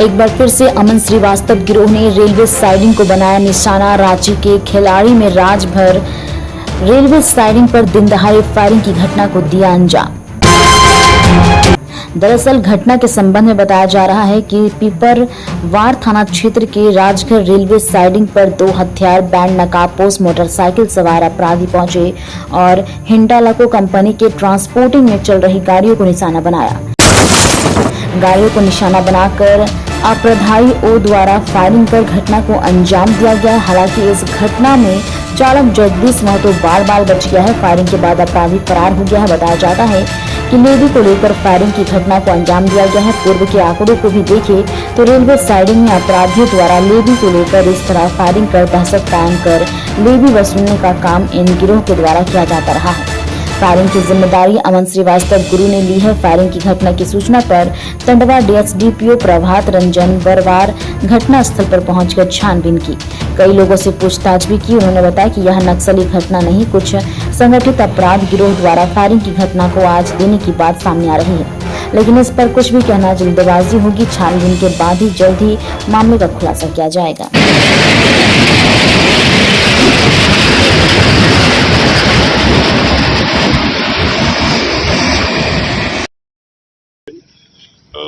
एक बार फिर से अमन श्रीवास्तव गिरोह ने रेलवे साइडिंग को बनाया निशाना। रांची के खिलाड़ी में राजभर रेलवे साइडिंग पर दिन दहाड़े फायरिंग की घटना को दिया अंजाम। दरअसल घटना के संबंध में बताया जा रहा है कि पिपरवार थाना क्षेत्र के राजघर रेलवे साइडिंग पर दो हथियार बैंड नकाबपोश मोटरसाइकिल सवार अपराधी पहुंचे और हिंडाल्को कंपनी के ट्रांसपोर्टिंग में चल रही गाड़ियों को निशाना बनाया। गाड़ियों को निशाना बनाकर अपराधियों द्वारा फायरिंग कर घटना को अंजाम दिया गया। हालांकि इस घटना में चालक जगदीश महतो बाल बच गया है। फायरिंग के बाद अपराधी फरार हो गया है। बताया जाता है कि लेवी को लेकर फायरिंग की घटना को अंजाम दिया गया है। पूर्व के आंकड़ों को भी देखें तो रेलवे साइडिंग में अपराधियों द्वारा लेवी को लेकर इस तरह फायरिंग कर दहशत कायम कर लेवी वसूलने का काम इन गिरोह के द्वारा किया जाता रहा है। फायरिंग की जिम्मेदारी अमन श्रीवास्तव गुरु ने ली है। फायरिंग की घटना की सूचना पर टंडवा डीएसडीपीओ प्रभात रंजन बरवार घटना स्थल पर पहुंचकर छानबीन की। कई लोगों से पूछताछ भी की। उन्होंने बताया कि यह नक्सली घटना नहीं, कुछ संगठित अपराध गिरोह द्वारा फायरिंग की घटना को आज देने की बात सामने आ रही है, लेकिन इस पर कुछ भी कहना जल्दबाजी होगी। छानबीन के बाद ही जल्द ही मामले का खुलासा किया जाएगा।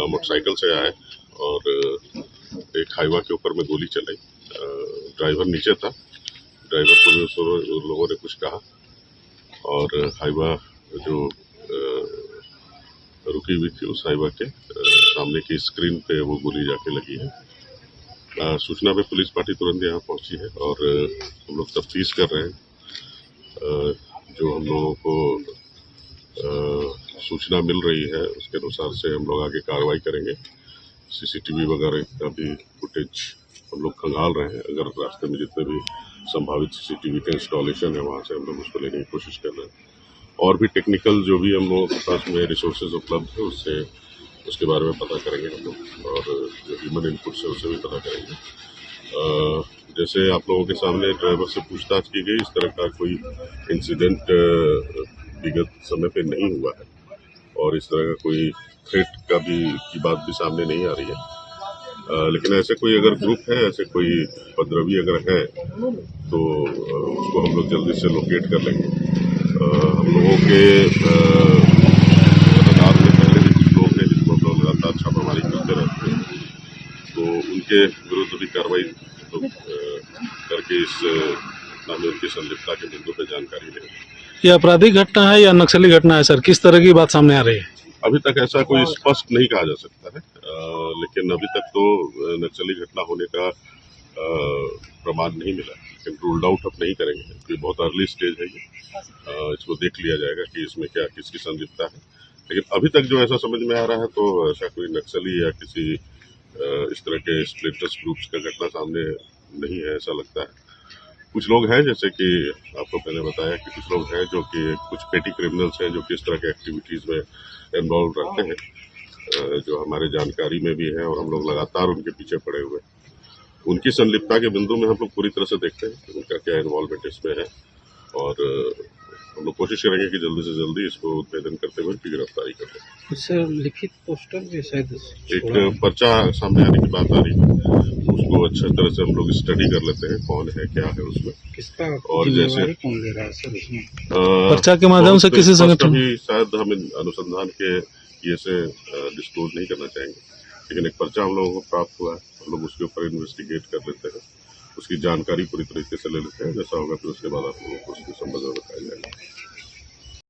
मोटरसाइकिल से आए और एक हाईवा के ऊपर में गोली चलाई। ड्राइवर नीचे था, ड्राइवर को भी उन लोगों ने कुछ कहा और हाईवा जो रुकी हुई थी उस हाईवा के सामने की स्क्रीन पे वो गोली जाके लगी है। सूचना पे पुलिस पार्टी तुरंत यहाँ पहुंची है और हम लोग तफ्तीश कर रहे हैं। जो हम लोगों को सूचना मिल रही है उसके अनुसार से हम लोग आगे कार्रवाई करेंगे। सीसीटीवी वगैरह का भी फुटेज हम लोग खंगाल रहे हैं। अगर रास्ते में जितने भी संभावित सीसीटीवी का इंस्टॉलेशन है वहाँ से हम लोग उसको लेने की कोशिश कर रहे हैं। और भी टेक्निकल जो भी हम लोगों के पास में रिसोर्सेज उपलब्ध है उससे उसके बारे में पता करेंगे हम लोग, और जो ह्यूमन इनपुट है उससे भी पता करेंगे। जैसे आप लोगों के सामने ड्राइवर से पूछताछ की गई, इस तरह का कोई इंसिडेंट विगत समय पे नहीं हुआ है और इस तरह का कोई थ्रेट की बात भी सामने नहीं आ रही है। लेकिन ऐसे कोई अगर ग्रुप है, ऐसे कोई उपद्रवी अगर है तो उसको हम लोग जल्दी से लोकेट कर लेंगे। हम लोगों के रडार में पहले भी कुछ लोग हैं जिनको हम लोग लगातार छापामारी करते रहते हैं, तो उनके विरुद्ध भी कार्रवाई तो करके इस घटना में उनकी संलिप्तता के बिंदु पर जानकारी लेंगे। ये आपराधिक घटना है या नक्सली घटना है सर? किस तरह की बात सामने आ रही है? अभी तक ऐसा कोई स्पष्ट नहीं कहा जा सकता है, लेकिन अभी तक तो नक्सली घटना होने का प्रमाण नहीं मिला, लेकिन रूल्ड आउट अब नहीं करेंगे क्योंकि बहुत अर्ली स्टेज है ये। इसको देख लिया जाएगा कि इसमें क्या किसकी संलिप्तता है, लेकिन अभी तक जो ऐसा समझ में आ रहा है तो ऐसा कोई नक्सली या किसी इस तरह के स्प्लिटर्स ग्रुप्स का घटना सामने नहीं है ऐसा लगता है। कुछ लोग हैं जैसे कि आपको पहले बताया कि कुछ लोग हैं जो कि कुछ पेटी क्रिमिनल्स हैं जो कि इस तरह के एक्टिविटीज़ में इन्वॉल्व रहते हैं, जो हमारे जानकारी में भी हैं और हम लोग लगातार उनके पीछे पड़े हुए हैं। उनकी संलिप्तता के बिंदु में हम लोग पूरी तरह से देखते हैं कि उनका क्या इन्वॉल्वमेंट इसमें है और हम लोग कोशिश करेंगे कि जल्दी से जल्दी इसको उद्भेदन करते हुए उनकी गिरफ्तारी कर लें। उससे लिखित पोस्टर भी शायद एक पर्चा सामने आने की बात आ रही है, उसको अच्छी तरह से हम लोग स्टडी कर लेते हैं कौन है क्या है उसमें, किसका और जैसे कौन ले रहा है सर उसमें पर्चा के माध्यम से किसी संगठन भी शायद हम अनुसंधान के ये से डिस्क्लोज नहीं करना चाहेंगे, लेकिन एक पर्चा हम लोगों को प्राप्त हुआ है, हम लोग उसके ऊपर इन्वेस्टिगेट कर लेते हैं, उसकी जानकारी पूरी तरीके से ले लेते हैं। जैसा होगा फिर उसके बाद आप लोगों को उसके संबंध में बताया जाएगा।